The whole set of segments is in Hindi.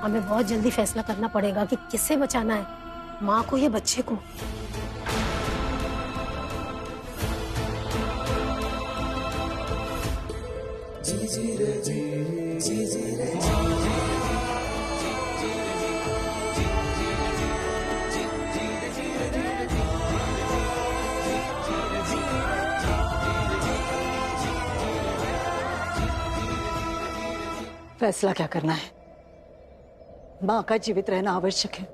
हमें बहुत जल्दी फैसला करना पड़ेगा कि किसे बचाना है, माँ को या बच्चे को। फैसला क्या करना है? माँ का जीवित रहना आवश्यक है।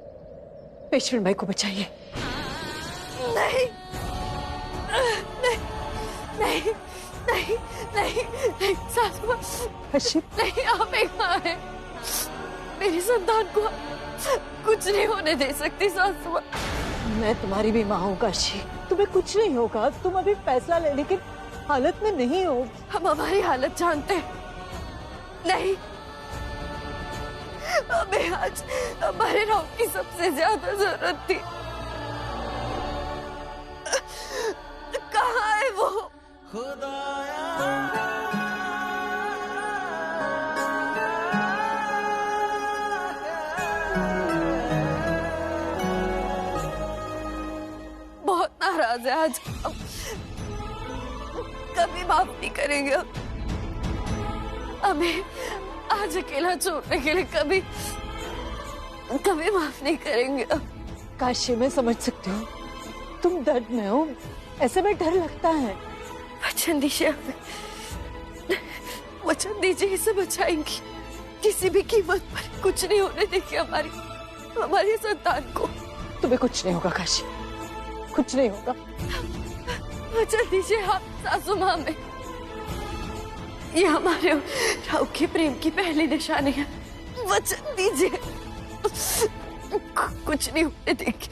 पेशवेंट भाई को बचाइए। नहीं नहीं नहीं नहीं नहीं नहीं सासू माँ, नहीं आप यहाँ हैं। मेरी संतान को कुछ नहीं होने दे सकती सासू माँ। मैं तुम्हारी भी माँ हूँ काशी, तुम्हें कुछ नहीं होगा। तुम अभी फैसला लेने की हालत में नहीं हो। हम हमारी हालत जानते हैं। नहीं, हमें आज हमारे राव की सबसे ज्यादा जरूरत थी। कहाँ है वो? बहुत नाराज है आज। कभी माफ नहीं करेंगे हमें। आज अकेला छोड़ने के लिए कभी कभी माफ नहीं करेंगे। काशी, मैं समझ सकती हूँ तुम दर्द में हो, ऐसे में डर लगता है। वचन दीजिए, वचन दीजिए इसे बचाएंगी। किसी भी कीमत पर कुछ नहीं होने देंगे हमारी संतान को। तुम्हें कुछ नहीं होगा काशी, कुछ नहीं होगा। वचन दीजिए आप सासू माँ में। ये हमारे राव के प्रेम की पहली निशानी है। वचन दीजिए कुछ नहीं होने देंगे।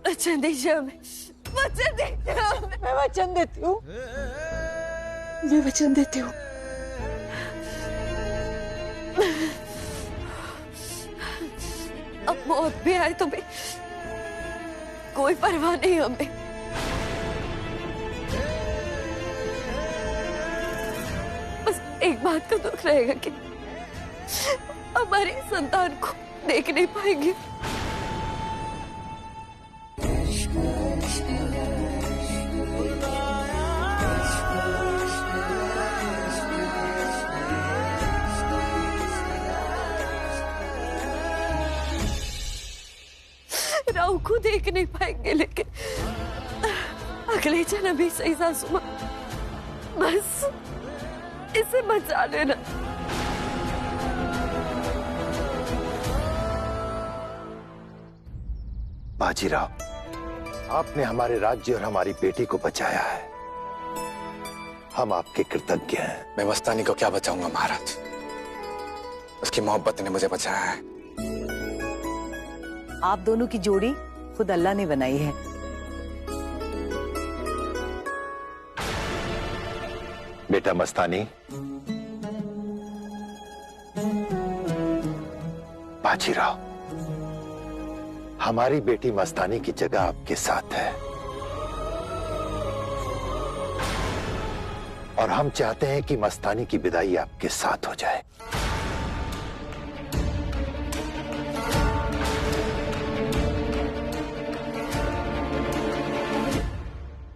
वचन दीजिए हमें, वचन दीजिए हमें। मैं वचन देती हूँ, मैं वचन देती हूँ। अब मौत भी आए तो भी कोई परवाह नहीं हमें। बस एक बात का दुख रहेगा कि हमारी संतान को देख नहीं पाएंगे। राव को देख नहीं पाएंगे, लेकिन अगले जन्म भी सही सासू माँ। बस इसे बचा लेना। बाजीराव, आपने हमारे राज्य और हमारी बेटी को बचाया है। हम आपके कृतज्ञ हैं। मैं मस्तानी को क्या बचाऊंगा महाराज? उसकी मोहब्बत ने मुझे बचाया है। आप दोनों की जोड़ी खुद अल्लाह ने बनाई है। बेटा मस्तानी, बाजीराव, हमारी बेटी मस्तानी की जगह आपके साथ है और हम चाहते हैं कि मस्तानी की विदाई आपके साथ हो जाए।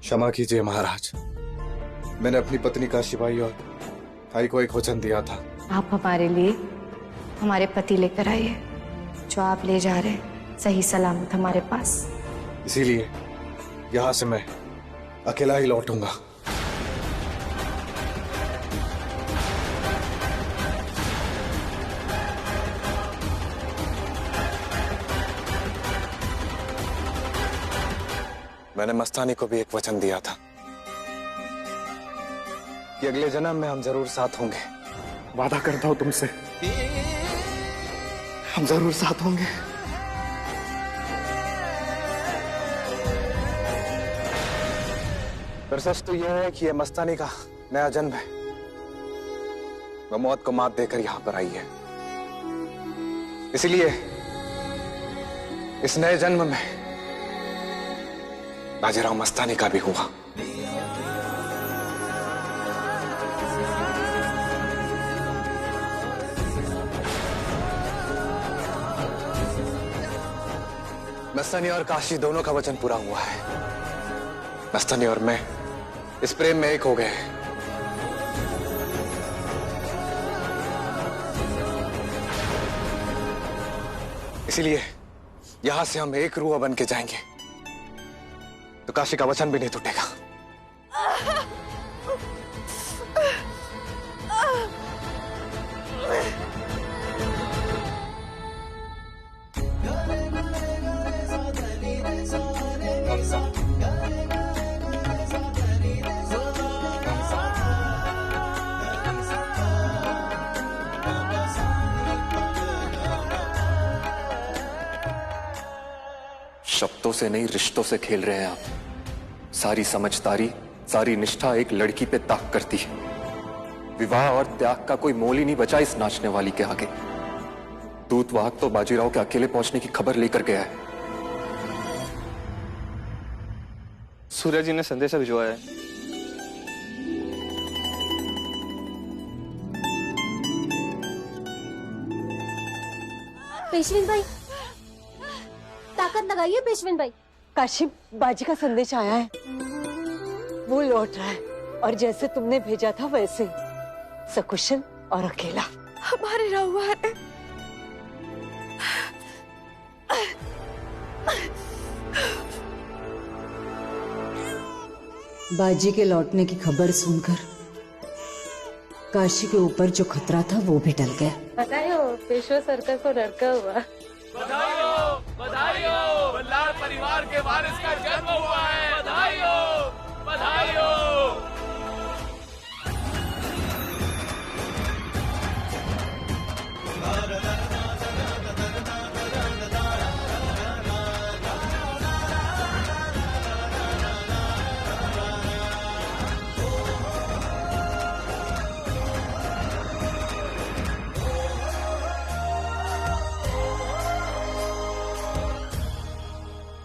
क्षमा कीजिए महाराज, मैंने अपनी पत्नी काशीबाई और भाई को एक वचन दिया था। आप हमारे लिए हमारे पति लेकर आइए, जो आप ले जा रहे हैं सही सलामत हमारे पास। इसीलिए यहाँ से मैं अकेला ही लौटूंगा। मैंने मस्तानी को भी एक वचन दिया था कि अगले जन्म में हम जरूर साथ होंगे। वादा करता हूं तुमसे, हम जरूर साथ होंगे। पर सच तो यह है कि यह मस्तानी का नया जन्म है। वह मौत को मात देकर यहां पर आई है। इसलिए इस नए जन्म में बाजीराव मस्तानी का भी हुआ। मस्तानी और काशी दोनों का वचन पूरा हुआ है। मस्तानी और मैं इस प्रेम में एक हो गए हैं। इसीलिए यहां से हम एक रूह बन के जाएंगे, तो काशी का वचन भी नहीं टूटेगा। शब्दों से नहीं, रिश्तों से खेल रहे हैं आप। सारी समझदारी, सारी निष्ठा एक लड़की पे ताक करती है। विवाह और त्याग का कोई मोल ही नहीं बचा इस नाचने वाली के आगे। दूतवाहक तो बाजीराव के अकेले पहुंचने की खबर लेकर गया है। सूर्य जी ने संदेशा भिजवाया है। पेशविन भाई, ताकत लगाइए पेशविन भाई। काशी, बाजी का संदेश आया है, वो लौट रहा है और जैसे तुमने भेजा था वैसे, सकुशल और अकेला। हमारे रहुआ ने बाजी के लौटने की खबर सुनकर काशी के ऊपर जो खतरा था वो भी टल गया। बताइए, पेशवा सरकार को लड़का हुआ। बधाई हो, बधाई हो, बल्लार परिवार के वारिस का जन्म हुआ है। बधाई हो, बधाई हो।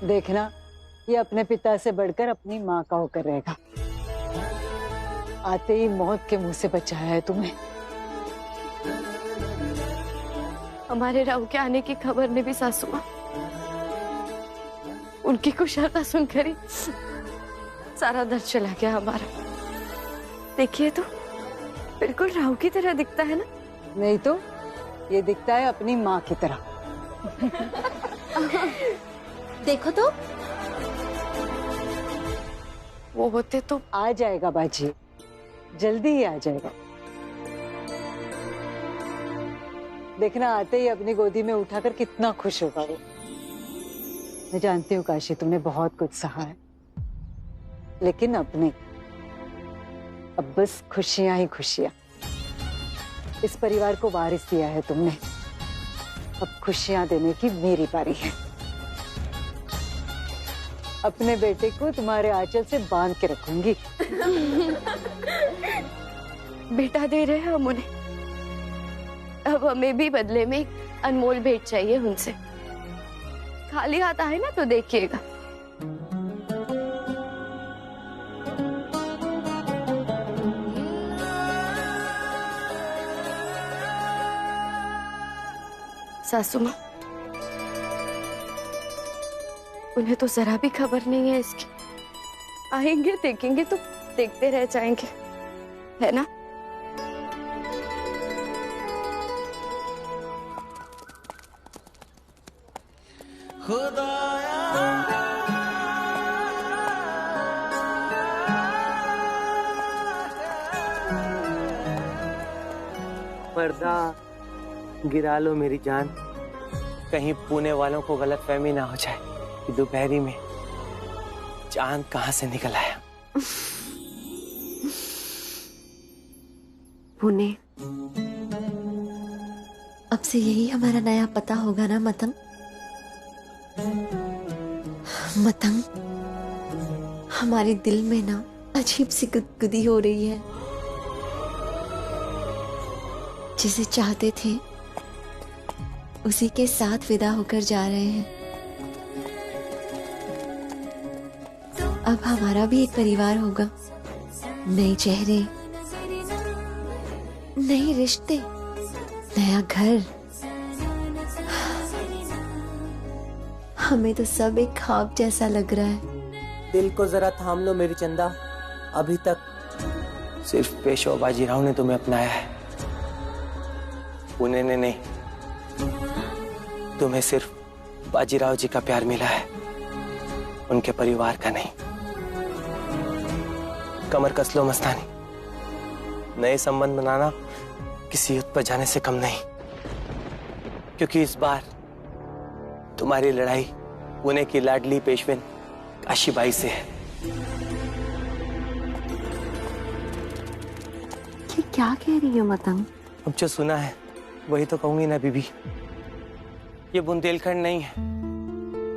देखना, ये अपने पिता से बढ़कर अपनी माँ का होकर रहेगा। आते ही मौत के मुंह से बचाया है तुम्हें। हमारे राव के आने की खबर ने भी सासू माँ, उनकी कुशलता सुनकर ही सारा दर्द चला गया हमारा। देखिए तो बिल्कुल राव की तरह दिखता है ना। नहीं तो ये दिखता है अपनी माँ की तरह। देखो तो, वो होते तो आ जाएगा बाजी, जल्दी ही आ जाएगा। देखना, आते ही अपनी गोदी में उठाकर कितना खुश होगा वो। मैं जानती हूँ काशी, तुमने बहुत कुछ सहा है, लेकिन अब बस खुशियां ही खुशियां। इस परिवार को वारिस दिया है तुमने, अब खुशियां देने की मेरी बारी है। अपने बेटे को तुम्हारे आंचल से बांध के रखूंगी। बेटा दे रहे हैं हम उन्हें, अब हमें भी बदले में एक अनमोल भेंट चाहिए उनसे। खाली हाथ आए ना तो देखिएगा। सासू माँ, उन्हें तो जरा भी खबर नहीं है इसकी। आएंगे, देखेंगे तो देखते रह जाएंगे, है ना? पर्दा गिरा लो मेरी जान, कहीं पुणे वालों को गलतफहमी ना हो जाए कि दोपहरी में चांद कहां से निकल आया। पुणे, अब से यही हमारा नया पता होगा ना मतंग? मतंग, हमारे दिल में ना अजीब सी गुदगुदी हो रही है। जिसे चाहते थे उसी के साथ विदा होकर जा रहे हैं। अब हमारा भी एक परिवार होगा, नए चेहरे, नए रिश्ते, नया घर। हमें तो सब एक ख्वाब जैसा लग रहा है। दिल को जरा थाम लो मेरी चंदा, अभी तक सिर्फ पेशवा बाजीराव ने तुम्हें अपनाया है, पुणे ने नहीं। तुम्हें सिर्फ बाजीराव जी का प्यार मिला है, उनके परिवार का नहीं। कमर कस लो मस्तानी, नए संबंध बनाना किसी युद्ध पर जाने से कम नहीं, क्योंकि इस बार तुम्हारी लड़ाई पुणे की लाडली पेशवेन काशीबाई से है। ये क्या कह रही हो मतंग? अब जो सुना है वही तो कहूंगी ना बीबी। ये बुंदेलखंड नहीं है,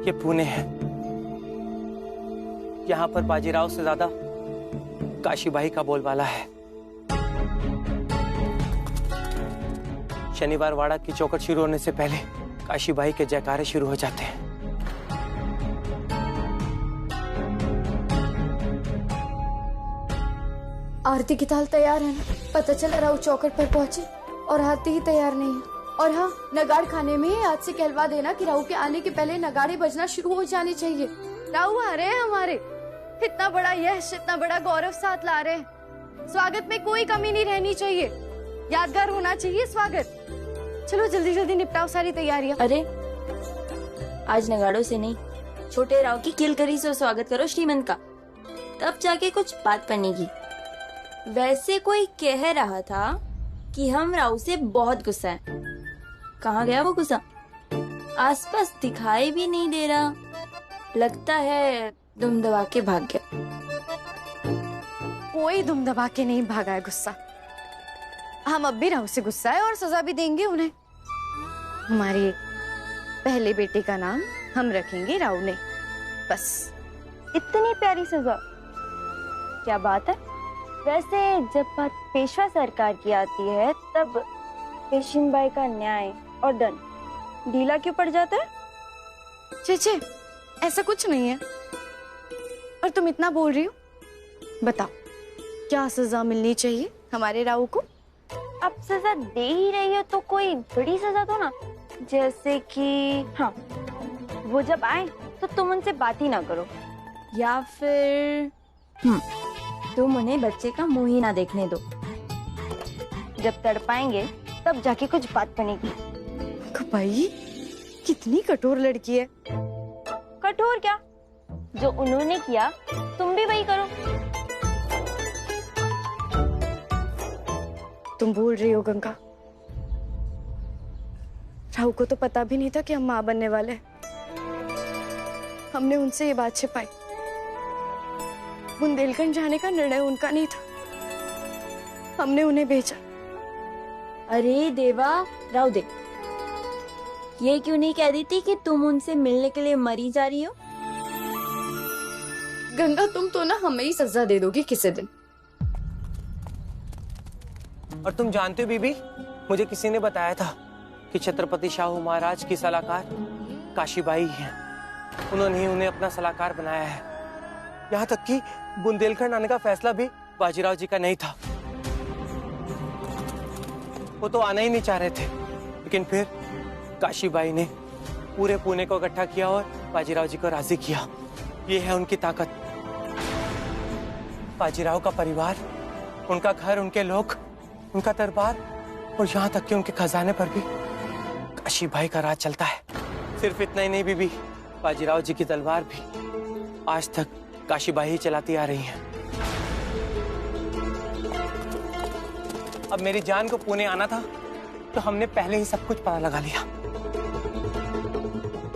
ये पुणे है। यहाँ पर बाजीराव से ज्यादा काशीबाई का बोलबाला है। शनिवार वाड़ा की चौखट शुरू होने से पहले काशीबाई के जयकारे शुरू हो जाते हैं। आरती की ताल तैयार है ना? पता चला राव चौखट पर पहुंचे और आरती ही तैयार नहीं है। और हाँ, नगाड़ खाने में आज से कहलवा देना कि राव के आने के पहले नगाड़े बजना शुरू हो जाने चाहिए। राव आ रहे हैं हमारे, इतना बड़ा यश, इतना बड़ा गौरव साथ ला रहे हैं। स्वागत में कोई कमी नहीं रहनी चाहिए, यादगार होना चाहिए स्वागत। चलो जल्दी जल्दी निपटाओ सारी तैयारियां। अरे आज नगाड़ों से नहीं, छोटे राव की किलकरी से स्वागत करो श्रीमंत का, तब जाके कुछ बात करने की। वैसे कोई कह रहा था कि हम राव से बहुत गुस्सा है। कहाँ गया वो गुस्सा? आसपास दिखाई भी नहीं दे रहा, लगता है दुम दबा के भाग गया। कोई दुम दबा के नहीं भागा है गुस्सा। हम अब भी राव से गुस्सा है और सजा भी देंगे उन्हें। हमारे पहले बेटे का नाम हम रखेंगे राव ने, बस। इतनी प्यारी सजा, क्या बात है। वैसे जब बात पेशवा सरकार की आती है तब पेशिनबाई का न्याय और दंड ढीला क्यों पड़ जाता है? चेचे, ऐसा कुछ नहीं है। और तुम इतना बोल रही हो, बताओ क्या सजा मिलनी चाहिए हमारे राव को? अब सजा दे ही रही हो तो कोई बड़ी सजा दो ना, जैसे कि हाँ, वो जब आए तो तुम उनसे बात ही ना करो, या फिर तुम उन्हें बच्चे का मुंह ही ना देखने दो। जब तड़पाएंगे तब जाके कुछ बात बनेगी। भाई कितनी कठोर लड़की है। कठोर क्या, जो उन्होंने किया तुम भी वही करो। तुम भूल रही हो गंगा, राहु को तो पता भी नहीं था कि हम माँ बनने वाले हैं। हमने उनसे ये बात छिपाई। बुंदेलखंड जाने का निर्णय उनका नहीं था, हमने उन्हें भेजा। अरे देवा, राव दे, ये क्यों नहीं कह दी थी कि तुम उनसे मिलने के लिए मरी जा रही हो? गंगा, तुम तो ना हमें ही सजा दे दोगी किसी दिन। और तुम जानते हो बीबी, मुझे किसी ने बताया था कि छत्रपति शाहू महाराज की सलाहकार काशीबाई हैं। उन्होंने ही उन्हें अपना सलाहकार बनाया है। यहाँ तक कि बुंदेलखंड आने का फैसला भी बाजीराव जी का नहीं था। वो तो आना ही नहीं चाह रहे थे, लेकिन फिर काशीबाई ने पूरे पुणे को इकट्ठा किया और बाजीराव जी को राजी किया। ये है उनकी ताकत। बाजीराव का परिवार, उनका घर, उनके लोग, उनका दरबार और यहाँ तक कि उनके खजाने पर भी काशीबाई का राज चलता है। सिर्फ इतना ही नहीं बीबी, बाजीराव जी की तलवार भी आज तक काशीबाई ही चलाती आ रही है। अब मेरी जान को पुणे आना था तो हमने पहले ही सब कुछ पता लगा लिया।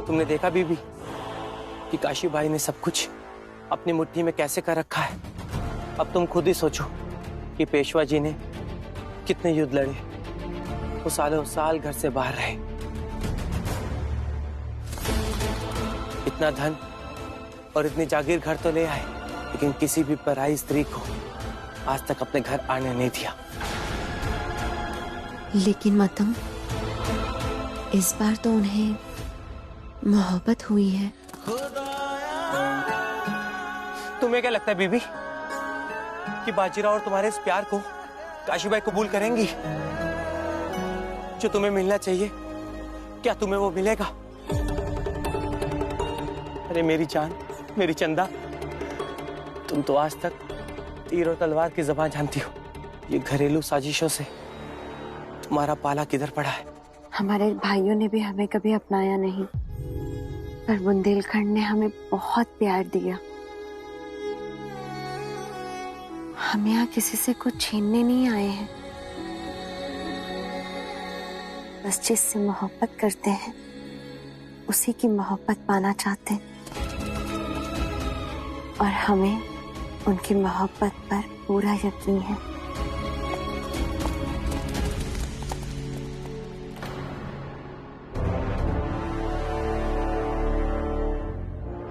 तुमने देखा बीबी कि काशीबाई ने सब कुछ अपनी मुट्ठी में कैसे कर रखा है। अब तुम खुद ही सोचो कि पेशवा जी ने कितने युद्ध लड़े, वो सालों साल घर से बाहर रहे, इतना धन और इतनी जागीर घर तो ले आए, लेकिन किसी भी पराई स्त्री को आज तक अपने घर आने नहीं दिया। लेकिन मतम, इस बार तो उन्हें मोहब्बत हुई है। तुम्हें क्या लगता है बीबी कि बाजीराव और तुम्हारे इस प्यार को काशीबाई कबूल करेंगी? जो तुम्हें मिलना चाहिए, क्या तुम्हें वो मिलेगा? अरे मेरी जान, मेरी चंदा, तुम तो आज तक तीर और तलवार की जबान जानती हो। ये घरेलू साजिशों से तुम्हारा पाला किधर पड़ा है? हमारे भाइयों ने भी हमें कभी अपनाया नहीं, पर बुंदेलखंड ने हमें बहुत प्यार दिया। हम यहाँ किसी से कुछ छीनने नहीं आए हैं, बस जिससे मोहब्बत करते हैं उसी की मोहब्बत पाना चाहते हैं, और हमें उनकी मोहब्बत पर पूरा यकीन है।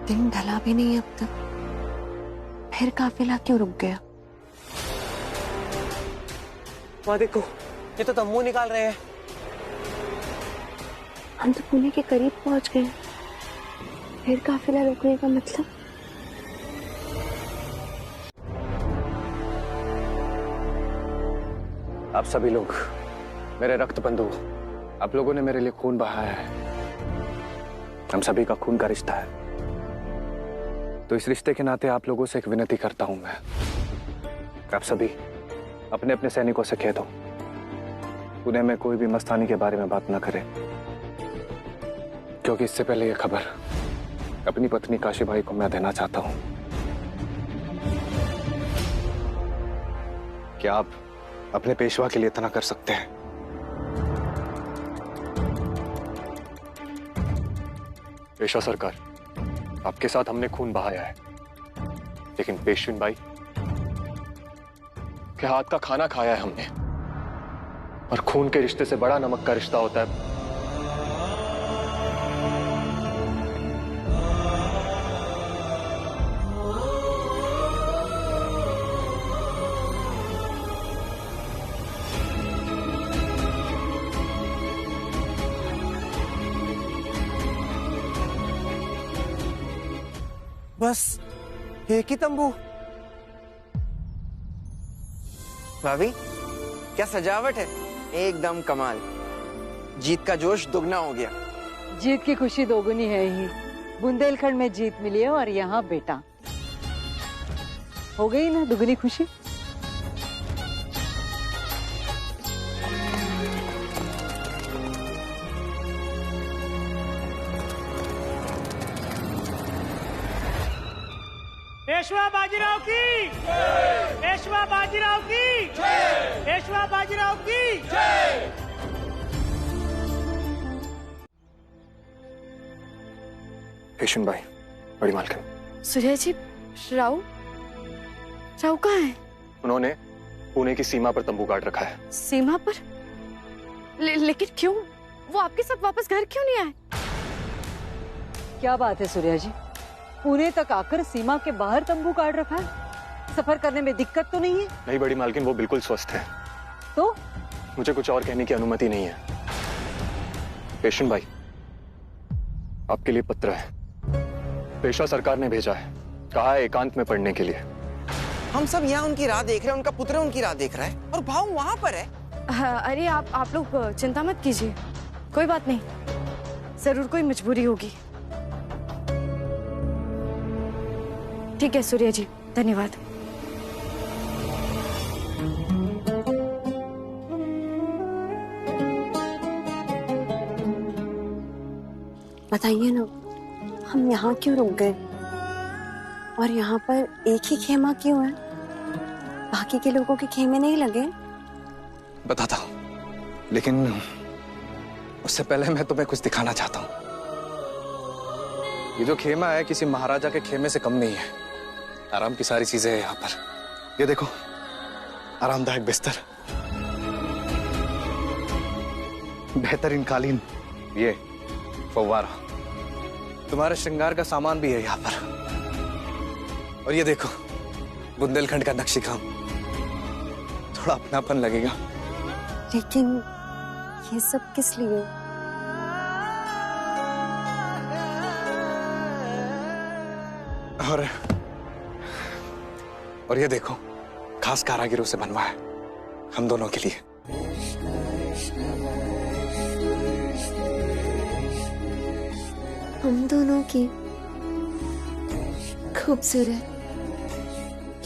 दिन ढला भी नहीं अब तक, फिर काफिला क्यों रुक गया? वहाँ देखो, ये तो तंबू निकाल रहे हैं। हम तो पुणे के करीब पहुंच गए, फिर काफिला रुकने का मतलब? आप सभी लोग मेरे रक्त बंधु, आप लोगों ने मेरे लिए खून बहाया है। हम सभी का खून का रिश्ता है, तो इस रिश्ते के नाते आप लोगों से एक विनती करता हूं मैं। आप सभी अपने अपने सैनिकों से कह दो, पुणे में कोई भी मस्तानी के बारे में बात ना करे, क्योंकि इससे पहले यह खबर अपनी पत्नी काशीबाई को मैं देना चाहता हूं। क्या आप अपने पेशवा के लिए इतना कर सकते हैं? पेशवा सरकार, आपके साथ हमने खून बहाया है, लेकिन पेशविन बाई के हाथ का खाना खाया है हमने, और खून के रिश्ते से बड़ा नमक का रिश्ता होता है। बस एक ही तंबू। भाभी, क्या सजावट है, एकदम कमाल। जीत का जोश दुगना हो गया। जीत की खुशी दोगुनी है ही। बुंदेलखंड में जीत मिली है और यहाँ बेटा। हो गई ना दुगनी खुशी। पेशवा बाजीराव की, पेशवा बाजीराव की, पेशवा बाजीराव की। पेशवेन बाई, बड़ी मालकिन। सूर्या जी, राव कहाँ है? उन्होंने पुणे की सीमा पर तंबू गाड़ रखा है। सीमा पर? लेकिन क्यों? वो आपके साथ वापस घर क्यों नहीं आए? क्या बात है सूर्या जी, पुणे तक आकर सीमा के बाहर तंबू गाड़ रखा है? सफर करने में दिक्कत तो नहीं है? नहीं बड़ी मालकिन, वो बिल्कुल स्वस्थ है। तो मुझे कुछ और कहने की अनुमति नहीं है। पेशवेन बाई, आपके लिए पत्र है, पेशवा सरकार ने भेजा है, कहा है एकांत में पढ़ने के लिए। हम सब यहाँ उनकी राह देख रहे हैं, उनका पुत्र उनकी राह देख रहा है और भाव वहाँ पर है। अरे आप लोग चिंता मत कीजिए, कोई बात नहीं, जरूर कोई मजबूरी होगी। ठीक है सूर्या जी, धन्यवाद। बताइए ना, हम यहाँ क्यों रुक गए और यहाँ पर एक ही खेमा क्यों है? बाकी के लोगों के खेमे नहीं लगे? बताता हूँ, लेकिन उससे पहले मैं तुम्हें कुछ दिखाना चाहता हूँ। ये जो खेमा है किसी महाराजा के खेमे से कम नहीं है। आराम की सारी चीजें हैं यहाँ पर। ये देखो, आरामदायक बिस्तर, बेहतरीन कालीन, ये फव्वारा, तुम्हारे श्रृंगार का सामान भी है यहाँ पर। और ये देखो, बुंदेलखंड का नक्शी काम, थोड़ा अपनापन लगेगा। लेकिन ये सब किस लिए? और ये देखो, खास कारागिरों से बनवा है हम दोनों के लिए। हम दोनों की? खूबसूरत,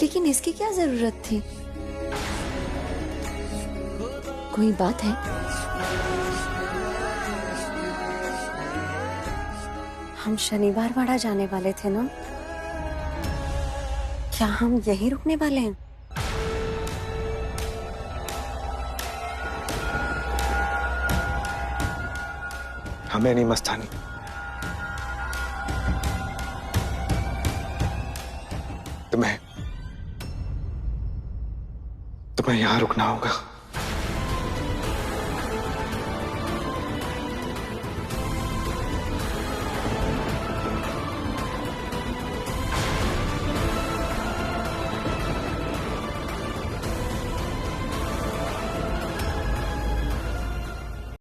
लेकिन इसकी क्या जरूरत थी? कोई बात है? हम शनिवार वाड़ा जाने वाले थे ना? क्या हम यहीं रुकने वाले हैं? हमें नहीं मस्तानी, तुम्हें यहां रुकना होगा।